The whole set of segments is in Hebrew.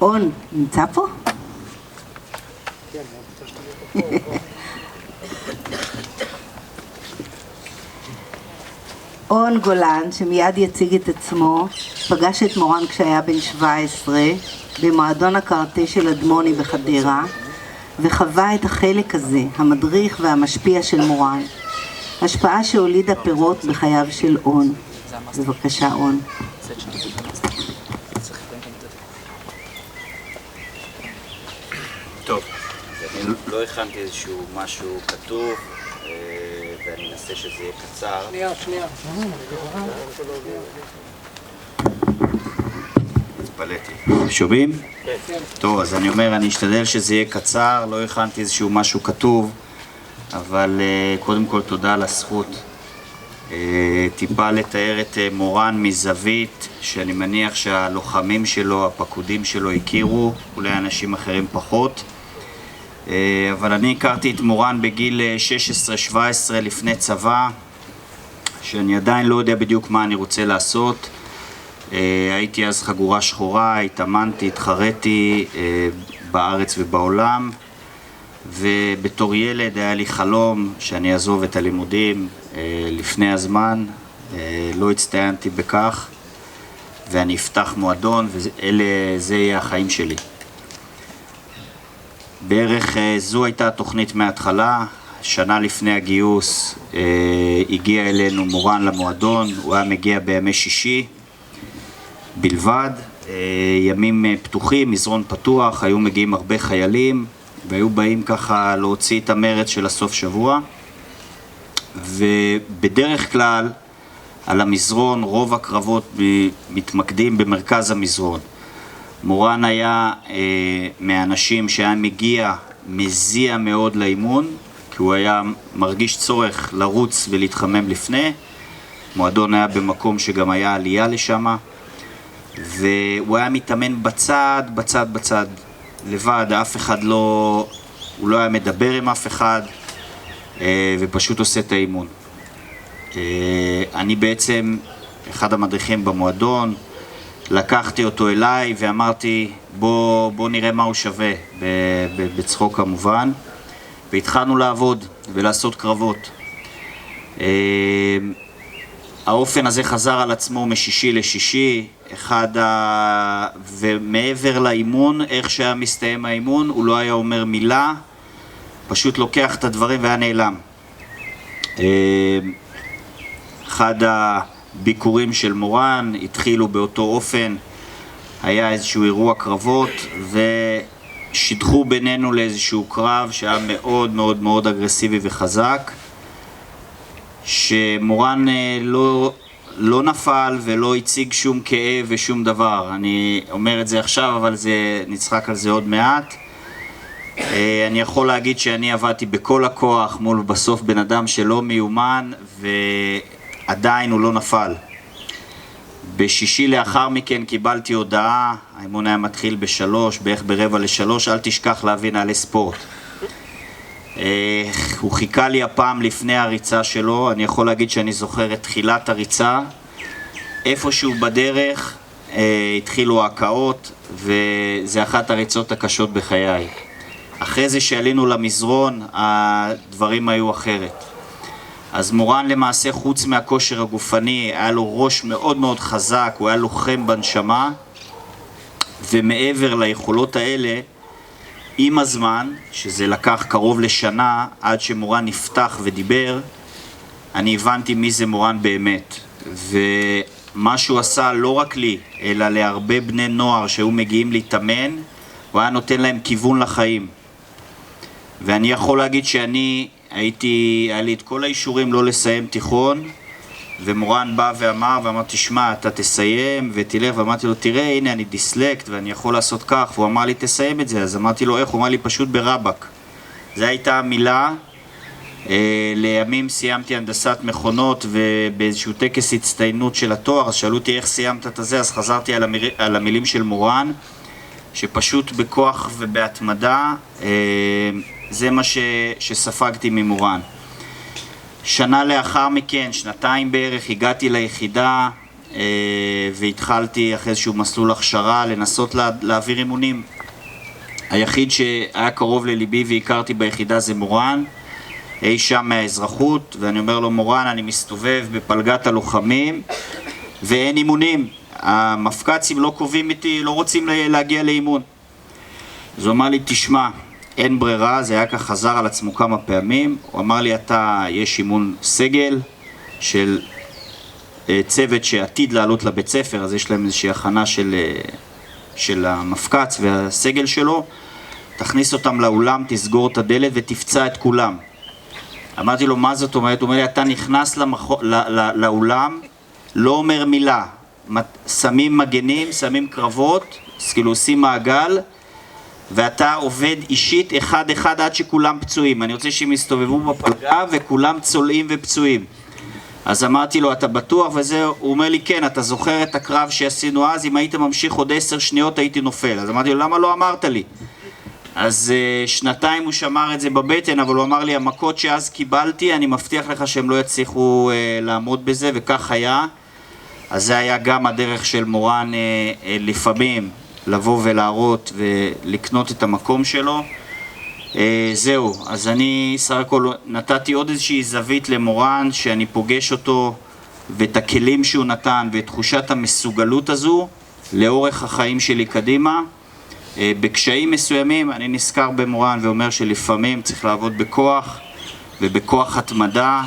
און, נמצא פה? און גולן, שמיד יציג את עצמו, פגש את מורן כשהיה בן 17 במועדון הקראטה של אדמוני בחדרה, וחווה את החלק הזה, המדריך והמשפיע של מורן. השפעה שהולידה פירות בחייו של און. בבקשה, און. טוב, אני לא הכנתי איזשהו משהו כתוב, ואני אנסה שזה יהיה קצר. שנייה. התפלאתי. שומעים? כן. טוב, אז אני אומר, אני אשתדל שזה יהיה קצר, לא הכנתי איזשהו משהו כתוב, אבל קודם כל תודה על הזכות. טיפה לתאר את מורן מזווית, שאני מניח שהלוחמים שלו, הפקודים שלו הכירו, אולי אנשים אחרים פחות. אבל אני הכרתי את מורן בגיל 16-17 לפני צבא, שאני עדיין לא יודע בדיוק מה אני רוצה לעשות. הייתי אז חגורה שחורה, התאמנתי, התחרתי בארץ ובעולם, ובתור ילד היה לי חלום שאני אעזוב את הלימודים לפני הזמן. לא הצטיינתי בכך, ואני אפתח מועדון, וזה יהיה החיים שלי. בערך זו הייתה התוכנית מההתחלה. שנה לפני הגיוס הגיע אלינו מורן למועדון, הוא היה מגיע בימי שישי בלבד, ימים פתוחים, מזרון פתוח, היו מגיעים הרבה חיילים, והיו באים ככה להוציא את המרץ של הסוף שבוע, ובדרך כלל על המזרון רוב הקרבות מתמקדים במרכז המזרון. מורן היה מהאנשים שהיה מגיע מזיע מאוד לאימון, כי הוא היה מרגיש צורך לרוץ ולהתחמם לפני. מועדון היה במקום שגם היה עלייה לשם, והוא היה מתאמן בצד, לבד, אף אחד לא, הוא לא היה מדבר עם אף אחד, ופשוט עושה את האימון. אני בעצם אחד המדריכים במועדון, לקחתי אותו אליי ואמרתי בוא נראה מה הוא שווה, בצחוק כמובן, והתחלנו לעבוד ולעשות קרבות. האופן הזה חזר על עצמו משישי לשישי, ומעבר לאימון, איך שהיה מסתיים האימון, הוא לא היה אומר מילה, פשוט לוקח את הדברים והיה נעלם. אחד הביקורים של מורן התחילו באותו אופן, היה איזשהו אירוע קרבות, ושידחו בינינו לאיזשהו קרב שהיה מאוד מאוד מאוד אגרסיבי וחזק, שמורן לא נפל ולא הציג שום כאב ושום דבר. אני אומר את זה עכשיו, אבל נצחק על זה עוד מעט. אני יכול להגיד שאני עבדתי בכל הכוח מול בסוף בן אדם שלא מיומן, ועדיין הוא לא נפל. בשישי לאחר מכן קיבלתי הודעה, האימון היה מתחיל ב3, בערך ב2:45, אל תשכח להביא נעלי ספורט. הוא חיכה לי הפעם לפני הריצה שלו. אני יכול להגיד שאני זוכר את תחילת הריצה, איפשהו בדרך התחילו ההקאות, וזה אחת הריצות הקשות בחיי. אחרי זה שעלינו למזרון הדברים היו אחרת. אז מורן למעשה, חוץ מהכושר הגופני, היה לו ראש מאוד מאוד חזק, הוא היה לוחם בנשמה, ומעבר ליכולות האלה, עם הזמן, שזה לקח קרוב לשנה עד שמורן נפתח ודיבר, אני הבנתי מי זה מורן באמת. ומה שהוא עשה לא רק לי, אלא להרבה בני נוער שהיו מגיעים להתאמן, הוא היה נותן להם כיוון לחיים. ואני יכול להגיד שאני היה לי את כל האישורים לא לסיים תיכון, ומורן בא ואמר, תשמע, אתה תסיים ותלך, ואמרתי לו, תראה, הנה אני דיסלקט ואני יכול לעשות כך, והוא אמר לי, תסיים את זה. אז אמרתי לו, איך? הוא אמר לי, פשוט ברבק. זו הייתה המילה. לימים סיימתי הנדסת מכונות, ובאיזשהו טקס הצטיינות של התואר, אז שאלו אותי איך סיימת את זה, אז חזרתי על המילים של מורן, שפשוט בכוח ובהתמדה, זה מה שספגתי ממורן. שנה לאחר מכן, שנתיים בערך, הגעתי ליחידה, והתחלתי אחרי איזשהו מסלול הכשרה לנסות להעביר אימונים. היחיד שהיה קרוב לליבי והכרתי ביחידה זה מורן, אי שם מהאזרחות, ואני אומר לו, מורן, אני מסתובב בפלגת הלוחמים ואין אימונים. המפקצים לא קובעים איתי, לא רוצים להגיע לאימון. אז הוא אמר לי, תשמע, אין ברירה, זה היה ככה חזר על עצמו כמה פעמים. הוא אמר לי, יש אימון סגל של צוות שעתיד לעלות לבית ספר, אז יש להם איזושהי הכנה של המפקץ והסגל שלו. תכניס אותם לאולם, תסגור את הדלת ותפצע את כולם. אמרתי לו, מה זאת אומרת? הוא אומר לי, אתה נכנס לאולם, לא אומר מילה. שמים מגנים, שמים קרבות, כאילו עושים מעגל, ואתה עובד אישית אחד עד שכולם פצועים. אני רוצה שהם יסתובבו בפלגה וכולם צולעים ופצועים. אז אמרתי לו, אתה בטוח? וזה, הוא אומר לי, כן, אתה זוכר את הקרב שעשינו אז? אם היית ממשיך עוד 10 שניות הייתי נופל. אז אמרתי לו, למה לא אמרת לי? אז 2 הוא שמר את זה בבטן, אבל הוא אמר לי, המכות שאז קיבלתי, אני מבטיח לך שהם לא יצליחו לעמוד בזה, וכך היה. אז זה היה גם הדרך של מורן לפעמים לבוא ולהראות ולקנות את המקום שלו. זהו, אז אני סך הכל נתתי עוד איזושהי זווית למורן, שאני פוגש אותו ואת הכלים שהוא נתן ואת תחושת המסוגלות הזו לאורך החיים שלי קדימה. בקשיים מסוימים אני נזכר במורן ואומר שלפעמים צריך לעבוד בכוח ובכוח התמדה,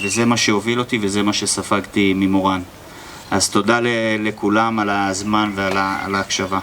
וזה מה שהוביל אותי וזה מה שספגתי ממורן. אז תודה לכולם על הזמן ועל ההקשבה.